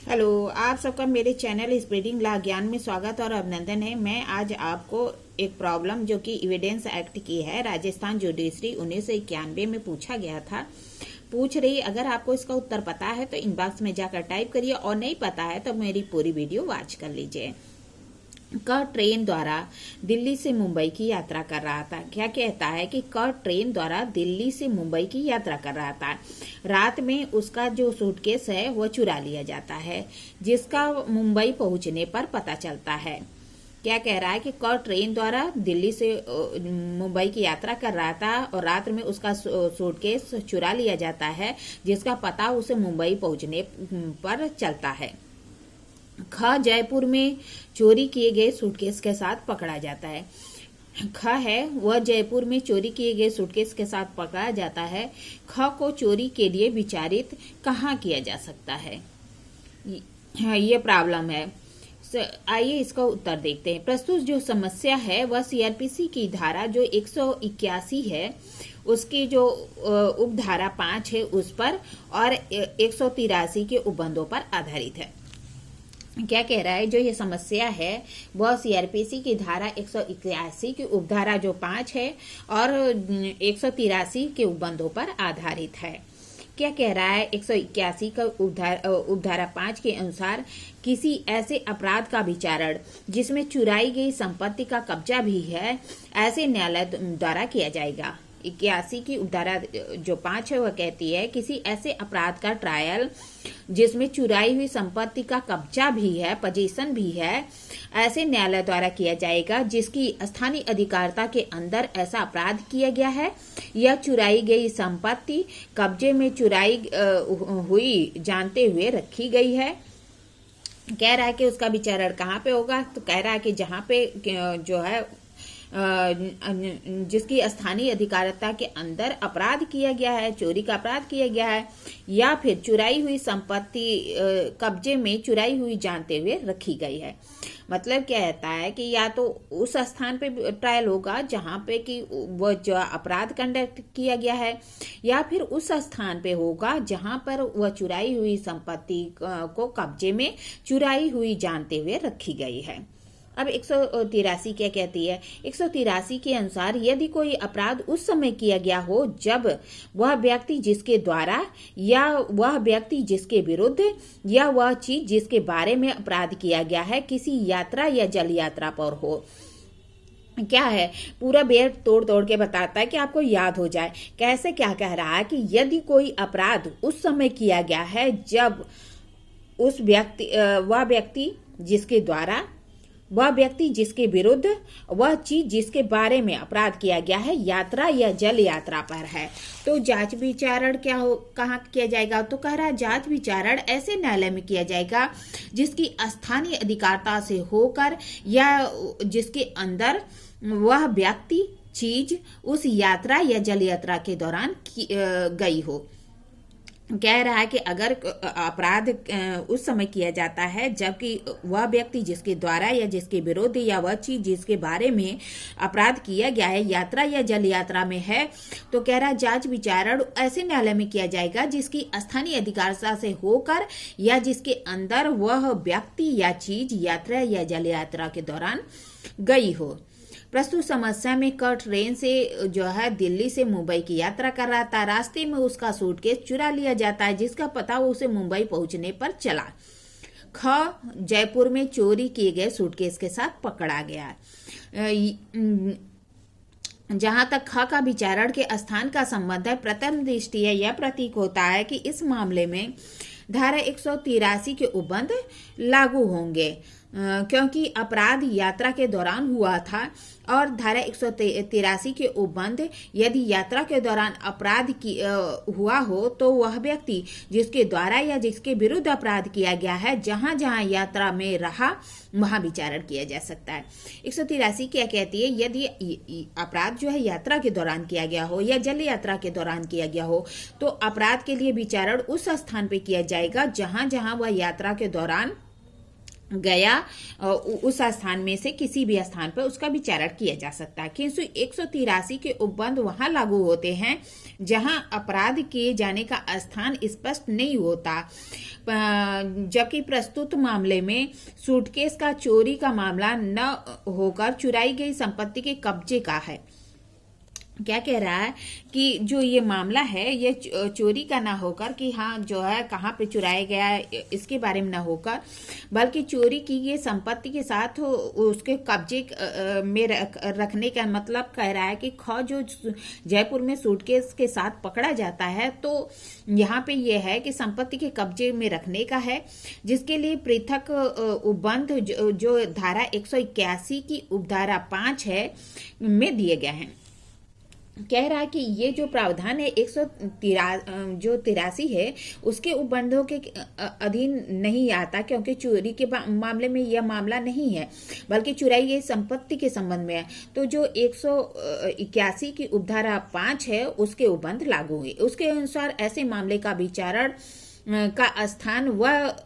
Hello, आप सबका मेरे चैनल स्प्रेडिंग ला ज्ञान में स्वागत और अभिनंदन है। मैं आज आपको एक प्रॉब्लम जो कि एविडेंस एक्ट की है, राजस्थान जुडिशरी 1991 में पूछा गया था, पूछ रही। अगर आपको इसका उत्तर पता है तो इनबॉक्स में जाकर टाइप करिए और नहीं पता है तो मेरी पूरी वीडियो वॉच कर लीजिए। ट्रेन द्वारा दिल्ली से मुंबई की यात्रा कर रहा था। क्या कहता है कि ट्रेन द्वारा दिल्ली से मुंबई की यात्रा कर रहा था। रात में उसका जो सूटकेस है वह चुरा लिया जाता है, जिसका मुंबई पहुंचने पर पता चलता है। क्या कह रहा है कि ट्रेन द्वारा दिल्ली से मुंबई की यात्रा कर रहा था और रात में उसका सूटकेस चुरा लिया जाता है, जिसका पता उसे मुंबई पहुंचने पर चलता है। जयपुर में चोरी किए गए सूटकेस के साथ पकड़ा जाता है। है वह जयपुर में चोरी किए गए सूटकेस के साथ पकड़ा जाता है। को चोरी के लिए विचारित कहाँ किया जा सकता है, ये प्रॉब्लम है। आइए इसका उत्तर देखते हैं। प्रस्तुत जो समस्या है वह सीआरपीसी की धारा जो 181 है उसकी जो उपधारा 5 है उस पर और 183 के उपबंधों पर आधारित है। क्या कह रहा है, जो ये समस्या है वह सीआरपीसी की धारा 181 की उपधारा जो 5 है और 183 के उपबंधों पर आधारित है। क्या कह रहा है, 181 का उपधारा 5 के अनुसार किसी ऐसे अपराध का विचारण जिसमें चुराई गई संपत्ति का कब्जा भी है, ऐसे न्यायालय द्वारा किया जाएगा। 81 की उपधारा जो 5 है वह कहती है किसी ऐसे अपराध का ट्रायल जिसमें चुराई हुई संपत्ति का कब्जा भी है, पोजीशन भी है, ऐसे न्यायालय द्वारा किया जाएगा जिसकी स्थानीय अधिकारिता के अंदर ऐसा अपराध किया गया है या चुराई गई संपत्ति कब्जे में चुराई हुई जानते हुए रखी गई है। कह रहा है कि उसका विचारण कहाँ पे होगा, तो कह रहा है कि जहाँ पे जो है जिसकी स्थानीय अधिकारिता के अंदर अपराध किया गया है, चोरी का अपराध किया गया है या फिर चुराई हुई संपत्ति कब्जे में चुराई हुई जानते हुए रखी गई है। मतलब क्या कहता है कि या तो उस स्थान पे ट्रायल होगा जहां पे कि वह जो अपराध कंडक्ट किया गया है, या फिर उस स्थान पे होगा जहां पर वह चुराई हुई संपत्ति को कब्जे में चुराई हुई जानते हुए रखी गई है। अब 183 क्या कहती है, 183 के अनुसार यदि कोई अपराध उस समय किया गया हो जब वह व्यक्ति जिसके द्वारा या वह व्यक्ति जिसके विरुद्ध या वह चीज जिसके बारे में अपराध किया गया है किसी यात्रा या जल यात्रा पर हो। क्या है, पूरा बेट तोड़ तोड़ के बताता है कि आपको याद हो जाए। कैसे, क्या कह रहा है कि यदि कोई अपराध उस समय किया गया है जब उस वह व्यक्ति जिसके द्वारा वह व्यक्ति जिसके विरुद्ध वह चीज जिसके बारे में अपराध किया गया है यात्रा या जल यात्रा पर है, तो जांच विचारण कहाँ किया जाएगा, तो कह रहा है जांच विचारण ऐसे न्यायालय में किया जाएगा जिसकी स्थानीय अधिकारिता से होकर या जिसके अंदर वह व्यक्ति चीज उस यात्रा या जल यात्रा के दौरान गई हो। कह रहा है कि अगर अपराध उस समय किया जाता है जबकि वह व्यक्ति जिसके द्वारा या जिसके विरुद्ध या वह चीज जिसके बारे में अपराध किया गया है यात्रा या जल यात्रा में है, तो कह रहा है जांच विचारण ऐसे न्यायालय में किया जाएगा जिसकी स्थानीय अधिकारिता से होकर या जिसके अंदर वह व्यक्ति या चीज यात्रा या जल यात्रा के दौरान गई हो। प्रस्तुत समस्या में ट्रेन से जो है दिल्ली से मुंबई की यात्रा कर रहा था। रास्ते में उसका सूटकेस चुरा लिया जाता है जिसका पता उसे मुंबई पहुंचने पर चला। जयपुर में चोरी किए गए सूटकेस के साथ पकड़ा गया। जहां तक का विचारण के स्थान का संबंध है, प्रथम दृष्टया यह प्रतीक होता है कि इस मामले में धारा 183 के उपबंध लागू होंगे क्योंकि अपराध यात्रा के दौरान हुआ था और धारा 183 के उपबंध यदि यात्रा के दौरान अपराध हुआ हो तो वह व्यक्ति जिसके द्वारा या जिसके विरुद्ध अपराध किया गया है जहां जहां यात्रा में रहा वहां विचारण किया जा सकता है। 183 क्या कहती है, यदि अपराध जो है यात्रा के दौरान किया गया हो या जल यात्रा के दौरान किया गया हो तो अपराध के लिए विचारण उस स्थान पे किया जाएगा जहां जहां वह यात्रा के दौरान गया उस स्थान में से किसी भी स्थान पर उसका विचारण किया जा सकता है। किंतु 183 के उपबंध वहां लागू होते हैं जहां अपराध किए जाने का स्थान स्पष्ट नहीं होता, जबकि प्रस्तुत मामले में सूटकेस का चोरी का मामला न होकर चुराई गई संपत्ति के कब्जे का है। क्या कह रहा है कि जो ये मामला है ये चोरी का ना होकर कि हाँ जो है कहाँ पे चुराया गया है इसके बारे में ना होकर, बल्कि चोरी की ये संपत्ति के साथ उसके कब्जे में रखने का मतलब कह रहा है कि जो जयपुर में सूटकेस के साथ पकड़ा जाता है तो यहाँ पे ये है कि संपत्ति के कब्जे में रखने का है, जिसके लिए पृथक उपबंध जो धारा 181 की उपधारा 5 है में दिए गए हैं। कह रहा है कि ये जो प्रावधान है 183 है उसके उपबंधों के अधीन नहीं आता, क्योंकि चोरी के मामले में यह मामला नहीं है बल्कि चुराई गई संपत्ति के संबंध में है। तो जो 181 की उपधारा 5 है उसके उपबंध लागू हुए। उसके अनुसार ऐसे मामले का विचारण का स्थान वह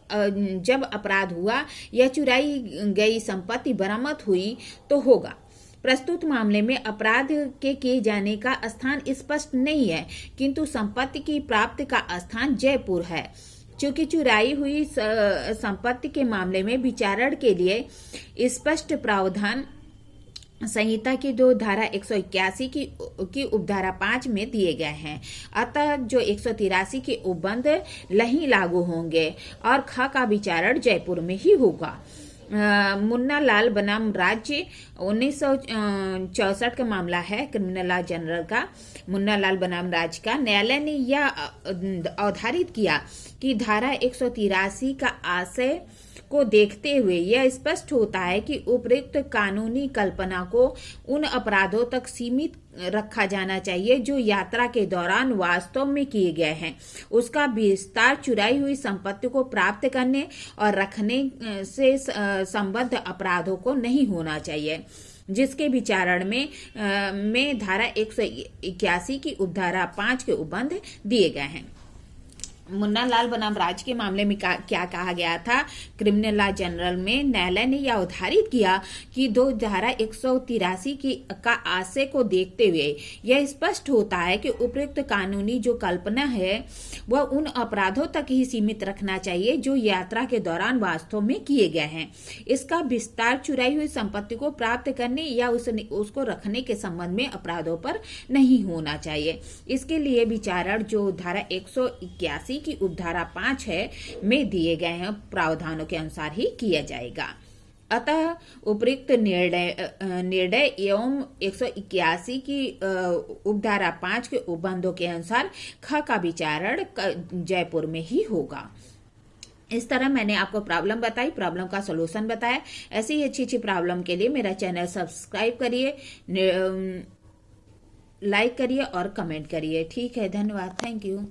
जब अपराध हुआ या चुराई गई संपत्ति बरामद हुई तो होगा। प्रस्तुत मामले में अपराध के किए जाने का स्थान स्पष्ट नहीं है, किंतु संपत्ति की प्राप्ति का स्थान जयपुर है। चूंकि चुराई हुई संपत्ति के मामले में विचारण के लिए स्पष्ट प्रावधान संहिता की दो धारा 181 की उपधारा 5 में दिए गए हैं, अतः जो 183 के उपबंध नहीं लागू होंगे और ख का विचारण जयपुर में ही होगा। मुन्ना लाल बनाम राज्य 1964 का मामला है, क्रिमिनल लॉ जनरल का, मुन्ना लाल बनाम राज्य का। न्यायालय ने यह अवधारित किया कि धारा 183 का आशय को देखते हुए यह स्पष्ट होता है कि उपयुक्त कानूनी कल्पना को उन अपराधों तक सीमित रखा जाना चाहिए जो यात्रा के दौरान वास्तव में किए गए हैं। उसका विस्तार चुराई हुई संपत्ति को प्राप्त करने और रखने से संबद्ध अपराधों को नहीं होना चाहिए, जिसके विचारण में धारा 181 की उपधारा 5 के उपबंध दिए गए हैं। मुन्ना लाल बनाम राज के मामले में क्या कहा गया था? क्रिमिनल लॉ जनरल में न्यायालय ने यह अवधारित किया कि दो धारा 183 का आशय को देखते हुए यह स्पष्ट होता है कि उपयुक्त कानूनी जो कल्पना है वह उन अपराधों तक ही सीमित रखना चाहिए जो यात्रा के दौरान वास्तव में किए गए हैं। इसका विस्तार चुराई हुई संपत्ति को प्राप्त करने या उसको रखने के संबंध में अपराधों पर नहीं होना चाहिए। इसके लिए विचारण जो धारा 181 की उपधारा 5 है में दिए गए हैं प्रावधानों के अनुसार ही किया जाएगा। अतः उपयुक्त निर्णय एवं 181 की उपधारा 5 के उपबंधों के अनुसार ख का विचारण जयपुर में ही होगा। इस तरह मैंने आपको प्रॉब्लम बताई, प्रॉब्लम का सलूशन बताया। ऐसी ही अच्छी प्रॉब्लम के लिए मेरा चैनल सब्सक्राइब करिए, लाइक करिए और कमेंट करिए। ठीक है, धन्यवाद, थैंक यू।